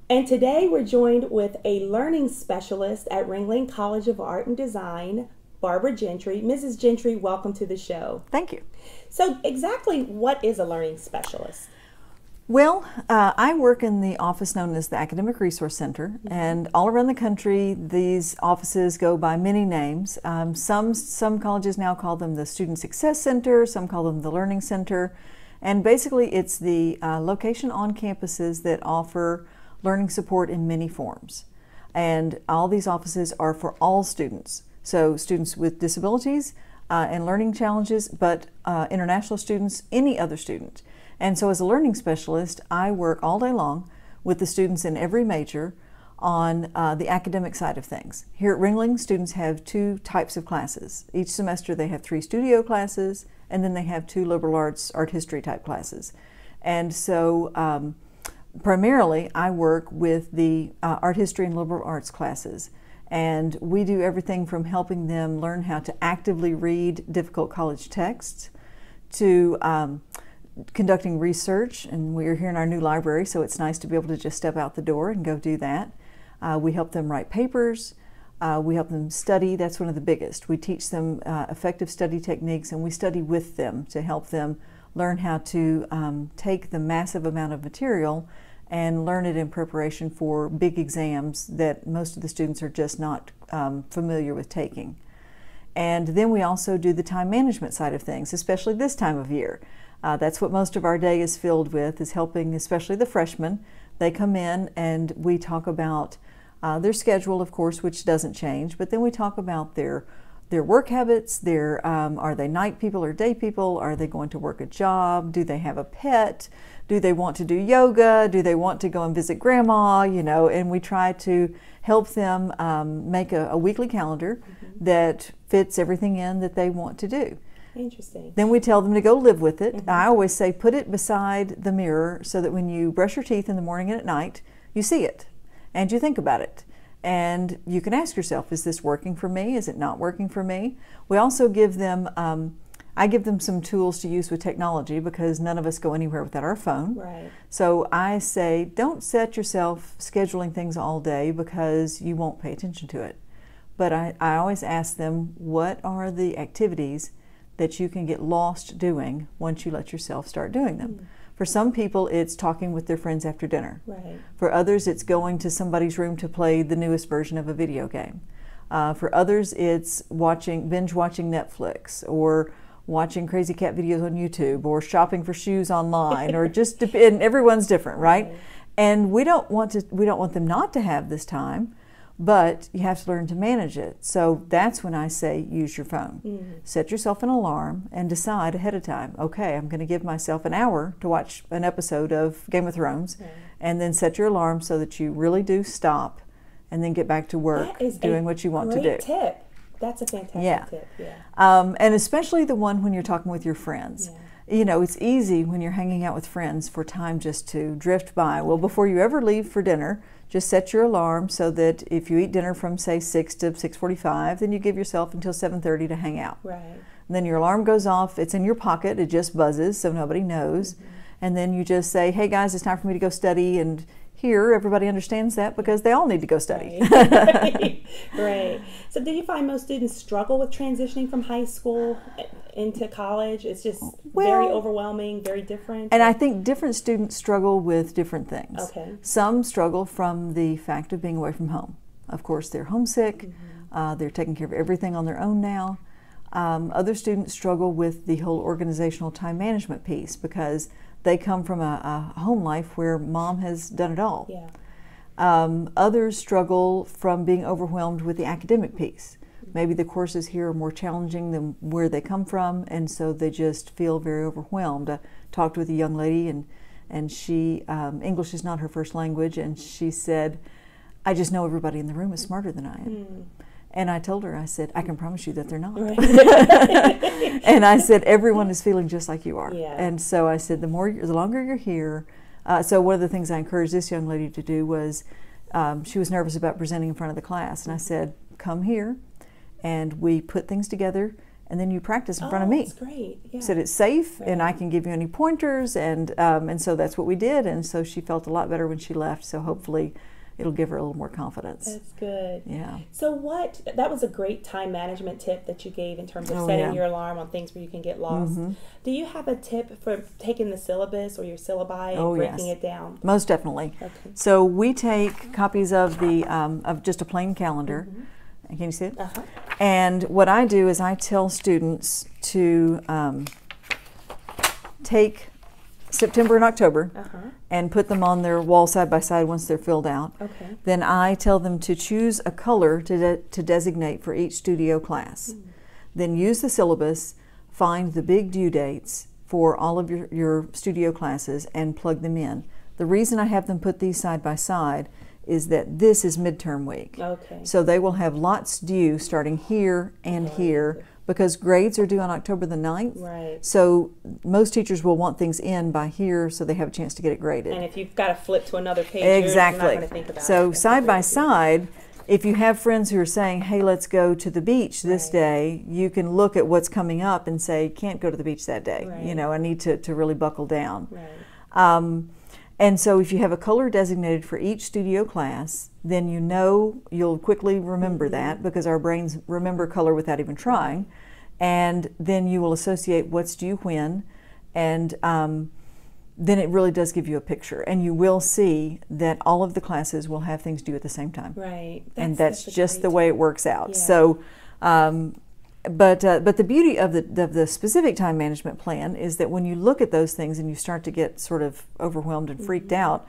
And today we're joined with a learning specialist at Ringling College of Art and Design, Barbara Gentry. Mrs. Gentry, welcome to the show. Thank you. So exactly what is a learning specialist? Well, I work in the office known as the Academic Resource Center, and all around the country these offices go by many names. Some colleges now call them the Student Success Center, some call them the Learning Center, and basically it's the location on campuses that offer learning support in many forms. And all these offices are for all students, so students with disabilities and learning challenges, but international students, any other student. And so as a learning specialist, I work all day long with the students in every major on the academic side of things. Here at Ringling, students have two types of classes. Each semester they have 3 studio classes, and then they have 2 liberal arts, art history type classes. And so primarily I work with the art history and liberal arts classes. And we do everything from helping them learn how to actively read difficult college texts to conducting research, and we're here in our new library, so it's nice to be able to just step out the door and go do that. We help them write papers, we help them study. That's one of the biggest. We teach them effective study techniques, and we study with them to help them learn how to take the massive amount of material and learn it in preparation for big exams that most of the students are just not familiar with taking. And then we also do the time management side of things, especially this time of year. That's what most of our day is filled with, is helping especially the freshmen. They come in and we talk about their schedule, of course, which doesn't change, but then we talk about their work habits, are they night people or day people? Are they going to work a job? Do they have a pet? Do they want to do yoga? Do they want to go and visit grandma? You know, and we try to help them make a weekly calendar that fits everything in that they want to do. Interesting. Then we tell them to go live with it. I always say put it beside the mirror so that when you brush your teeth in the morning and at night, you see it and you think about it. And you can ask yourself, is this working for me? Is it not working for me? We also give them, I give them some tools to use with technology because none of us go anywhere without our phone. Right. So I say, don't set yourself scheduling things all day because you won't pay attention to it. But I always ask them, what are the activities that you can get lost doing once you let yourself start doing them. For some people, it's talking with their friends after dinner. Right. For others, it's going to somebody's room to play the newest version of a video game. For others, it's binge watching Netflix, or watching crazy cat videos on YouTube, or shopping for shoes online, or just, and everyone's different, right? And we don't want them not to have this time, but you have to learn to manage it. So that's when I say use your phone. Set yourself an alarm and decide ahead of time, okay, I'm going to give myself an hour to watch an episode of Game of Thrones, and then set your alarm so that you really do stop and then get back to work doing what you want to do. Great tip. That's a fantastic tip. And especially the one when you're talking with your friends. You know, it's easy when you're hanging out with friends for time just to drift by. Well, before you ever leave for dinner, just set your alarm so that if you eat dinner from, say, 6 to 6:45, then you give yourself until 7:30 to hang out. Right. And then your alarm goes off, it's in your pocket, it just buzzes so nobody knows. And then you just say, hey guys, it's time for me to go study, and here everybody understands that because they all need to go study. Right. So do you find most students struggle with transitioning from high school into college? It's just very overwhelming, very different? And I think different students struggle with different things. Okay. Some struggle from the fact of being away from home. Of course, they're homesick, they're taking care of everything on their own now. Other students struggle with the whole organizational time management piece because they come from a home life where mom has done it all. Yeah. Others struggle from being overwhelmed with the academic piece. Maybe the courses here are more challenging than where they come from, and so they just feel very overwhelmed. I talked with a young lady, and she, English is not her first language, and she said, I just know everybody in the room is smarter than I am. And I told her, I said, I can promise you that they're not. Right. And I said, everyone is feeling just like you are. Yeah. And so I said, the longer you're here. So one of the things I encouraged this young lady to do was, she was nervous about presenting in front of the class. And I said, come here. And we put things together. and then you practice in front of me. That's great. Yeah. So it's safe, and I can give you any pointers, and so that's what we did, and so she felt a lot better when she left, so hopefully it'll give her a little more confidence. That's good. Yeah. So that was a great time management tip that you gave in terms of setting your alarm on things where you can get lost. Do you have a tip for taking the syllabus or your syllabi and breaking it down? Most definitely. Okay. So we take copies of of just a plain calendar. Can you see it? And what I do is I tell students to take September and October and put them on their wall side by side once they're filled out. Okay. Then I tell them to choose a color to designate for each studio class. Then use the syllabus, find the big due dates for all of your studio classes and plug them in. The reason I have them put these side by side is that this is midterm week. Okay. So they will have lots due starting here and here, because grades are due on October the 9th. Right. So most teachers will want things in by here so they have a chance to get it graded. And if you've got to flip to another page, exactly. you're not going to think about it. So side by side, if you have friends who are saying, hey, let's go to the beach this day, you can look at what's coming up and say, can't go to the beach that day. Right. You know, I need to really buckle down. Right. And so if you have a color designated for each studio class, then you know you'll quickly remember that, because our brains remember color without even trying. And then you will associate what's due when, and then it really does give you a picture. And you will see that all of the classes will have things due at the same time. Right. That's just the way it works out. Yeah. So, but the beauty of the specific time management plan is that when you look at those things and you start to get sort of overwhelmed and freaked out,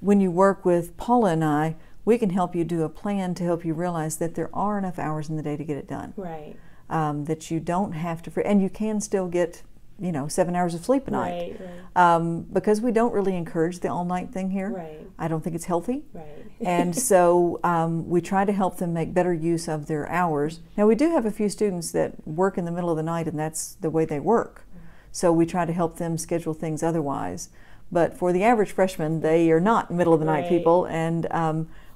when you work with Paula and I, we can help you do a plan to help you realize that there are enough hours in the day to get it done. Right. That you don't have to, and you can still get, 7 hours of sleep a night. Right. Because we don't really encourage the all-night thing here. Right. I don't think it's healthy. Right. And so we try to help them make better use of their hours. Now, we do have a few students that work in the middle of the night, and that's the way they work. So we try to help them schedule things otherwise. But for the average freshman, they are not middle of the night people, and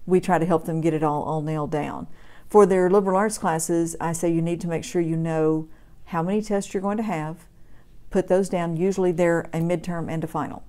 we try to help them get it all nailed down. For their liberal arts classes, I say you need to make sure you know how many tests you're going to have. Put those down. Usually they're a midterm and a final.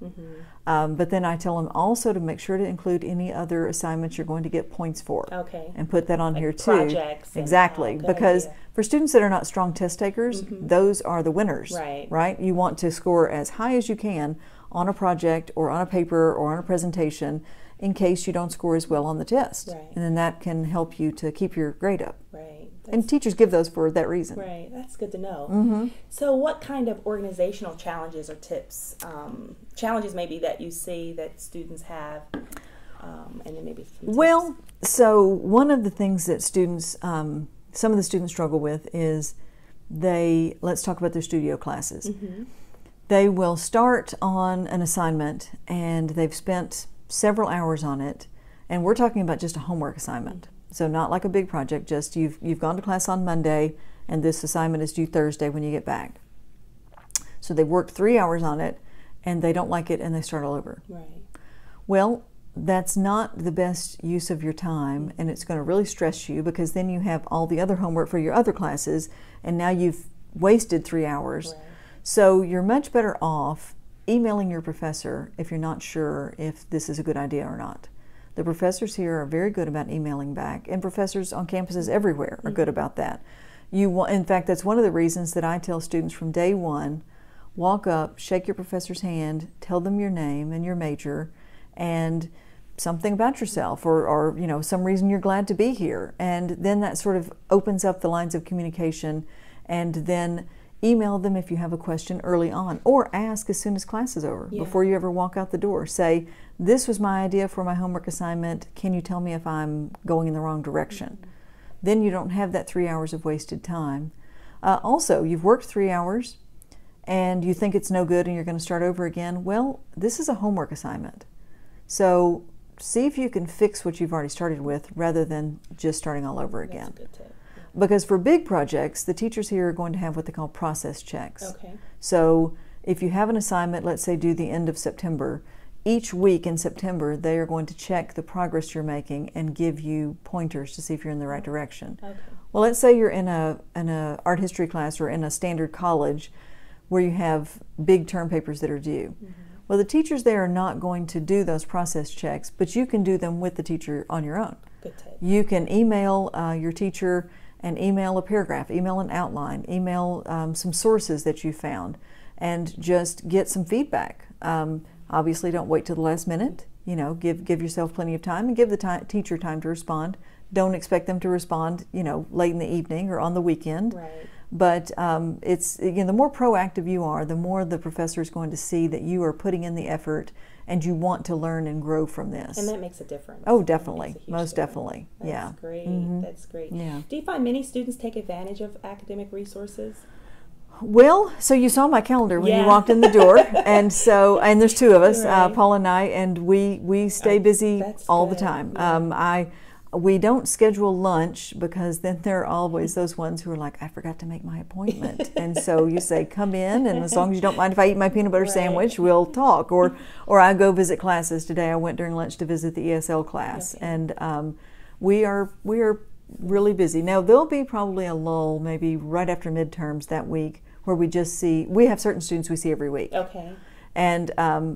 But then I tell them also to make sure to include any other assignments you're going to get points for. Okay. And put that on here too. Projects. Exactly. Because for students that are not strong test takers, those are the winners. Right. You want to score as high as you can on a project or on a paper or on a presentation in case you don't score as well on the test. Right. And then that can help you to keep your grade up. Right. And teachers give those for that reason. Right. That's good to know. So what kind of organizational challenges or tips, challenges maybe that you see that students have, and then maybe some tips? Well, so one of the things that students, some of the students struggle with is let's talk about their studio classes. They will start on an assignment and they've spent several hours on it, and we're talking about just a homework assignment. So not like a big project, just you've gone to class on Monday and this assignment is due Thursday when you get back. So they've worked 3 hours on it and they don't like it and they start all over. Right. Well, that's not the best use of your time, and it's going to really stress you, because then you have all the other homework for your other classes and now you've wasted 3 hours. Right. So you're much better off emailing your professor if you're not sure if this is a good idea or not. The professors here are very good about emailing back, and professors on campuses everywhere are good about that. In fact, that's one of the reasons that I tell students from day one, walk up, shake your professor's hand, tell them your name and your major, and something about yourself, or some reason you're glad to be here. And then that sort of opens up the lines of communication, and then email them if you have a question early on, or ask as soon as class is over, before you ever walk out the door. Say, this was my idea for my homework assignment. Can you tell me if I'm going in the wrong direction? Then you don't have that 3 hours of wasted time. Also, you've worked 3 hours and you think it's no good and you're going to start over again. Well, this is a homework assignment. So see if you can fix what you've already started with rather than just starting all over again. That's a good tip. Because for big projects, the teachers here are going to have what they call process checks. Okay. So if you have an assignment, let's say due the end of September, each week in September, they are going to check the progress you're making and give you pointers to see if you're in the right direction. Okay. Well, let's say you're in a art history class or in a standard college where you have big term papers that are due. Mm-hmm. Well, the teachers there are not going to do those process checks, but you can do them with the teacher on your own. Good tip. You can email your teacher and email a paragraph, email an outline, email some sources that you found, and just get some feedback. Obviously, don't wait till the last minute. You know, give yourself plenty of time and give the teacher time to respond. Don't expect them to respond, you know, late in the evening or on the weekend. Right. But it's, again, the more proactive you are, the more the professor is going to see that you are putting in the effort and you want to learn and grow from this. And that makes a difference. Oh, definitely. Most definitely. That's yeah. Great. Mm-hmm. That's great. Yeah. Do you find many students take advantage of academic resources? Well, so you saw my calendar when you walked in the door, and there's two of us, right. Paul and I, and we stay busy all the time. Yeah. We don't schedule lunch because then there are always those ones who are like, I forgot to make my appointment. And so you say, come in, and as long as you don't mind if I eat my peanut butter sandwich, we'll talk. Or I go visit classes. Today I went during lunch to visit the ESL class. Okay. And we are really busy. Now there'll be probably a lull maybe right after midterms that week where we have certain students we see every week. Okay. And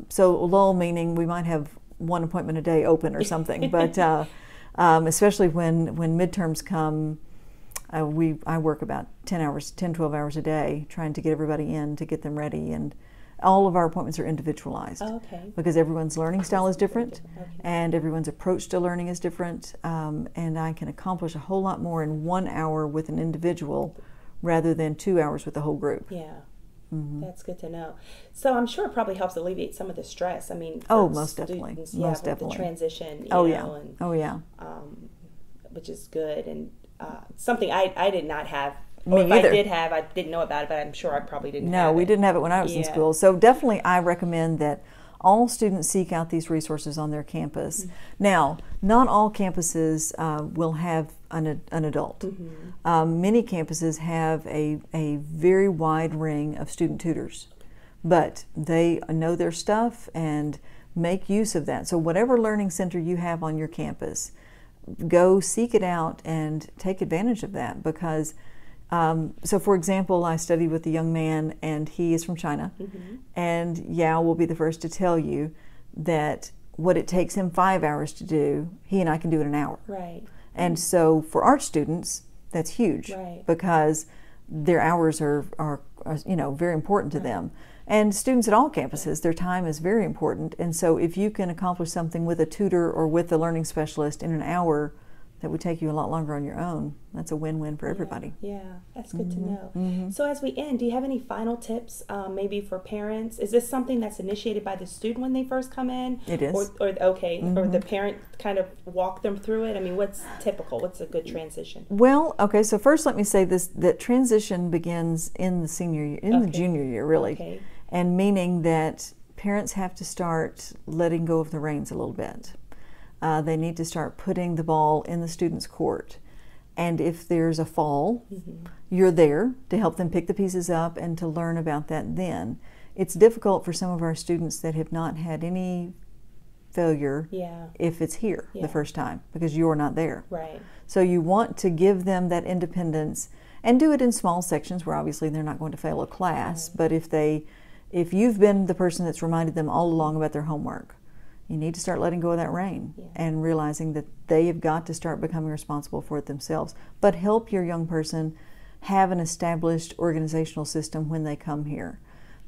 so lull meaning we might have one appointment a day open or something. But especially when midterms come, I work about 12 hours a day trying to get everybody in to get them ready, and all of our appointments are individualized. Okay. Because everyone's learning style is different, and everyone's approach to learning is different, and I can accomplish a whole lot more in 1 hour with an individual rather than 2 hours with the whole group. Yeah. Mm-hmm. That's good to know. So I'm sure it probably helps alleviate some of the stress. I mean, most definitely. Most definitely. The transition. Which is good, and something I did not have. Or if either. I did have, I didn't know about it, but I'm sure I probably didn't have it. No, we didn't have it when I was in school. So definitely I recommend that all students seek out these resources on their campus. Mm-hmm. Now, not all campuses will have an adult. Mm-hmm. Many campuses have a very wide ring of student tutors, but they know their stuff and make use of that. So whatever learning center you have on your campus, go seek it out and take advantage of that, because so for example, I studied with a young man, and he is from China, mm-hmm. and Yao will be the first to tell you that what it takes him 5 hours to do, he and I can do in an hour. Right. And so for art students, that's huge, right. because their hours are very important to them. And students at all campuses, their time is very important. And so if you can accomplish something with a tutor or with a learning specialist in an hour that would take you a lot longer on your own, that's a win-win for everybody. Yeah, that's good to know. Mm-hmm. So as we end, do you have any final tips maybe for parents? Is this something that's initiated by the student when they first come in? It is. Or the parent kind of walk them through it? I mean, what's typical? What's a good transition? Well, okay, so first let me say this, that transition begins in the senior year, the junior year really. Okay. And meaning that parents have to start letting go of the reins a little bit. They need to start putting the ball in the student's court. And if there's a fall, mm-hmm. you're there to help them pick the pieces up and to learn about that then. It's difficult for some of our students that have not had any failure if it's here the first time, because you're not there. Right. So you want to give them that independence and do it in small sections where obviously they're not going to fail a class, right. But if you've been the person that's reminded them all along about their homework, you need to start letting go of that rein and realizing that they have got to start becoming responsible for it themselves. But help your young person have an established organizational system when they come here.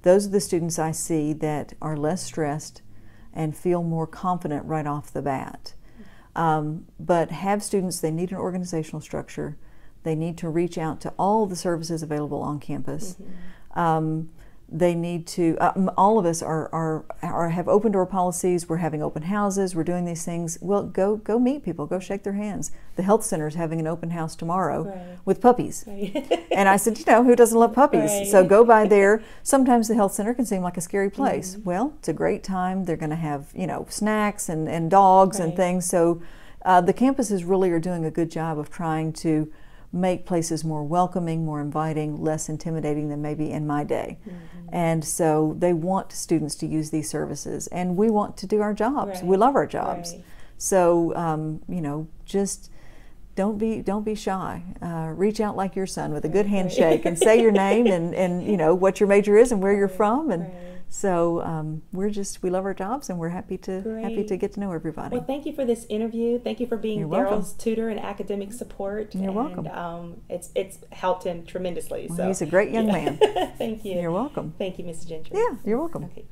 Those are the students I see that are less stressed and feel more confident right off the bat. But have students, they need an organizational structure. They need to reach out to all the services available on campus. Mm-hmm. They need to, all of us have open door policies. We're having open houses. We're doing these things. Well, go meet people. Go shake their hands. The health center is having an open house tomorrow with puppies. Right. And I said, who doesn't love puppies? Right. So go by there. Sometimes the health center can seem like a scary place. Mm-hmm. Well, it's a great time. They're going to have, snacks and dogs and things. So the campuses really are doing a good job of trying to make places more welcoming, more inviting, less intimidating than maybe in my day. Mm-hmm. And so they want students to use these services, and we want to do our jobs. Right. We love our jobs. Right. So, just don't be shy. Reach out like your son with a good handshake and say your name and you know what your major is and where you're from. And so we love our jobs, and we're happy to get to know everybody. Well, thank you for this interview. Thank you for being Daryl's tutor and academic support. You're welcome. It's helped him tremendously. Well, he's a great young man. Thank you. You're welcome. Thank you, Ms. Gentry. Yeah, you're welcome. Okay.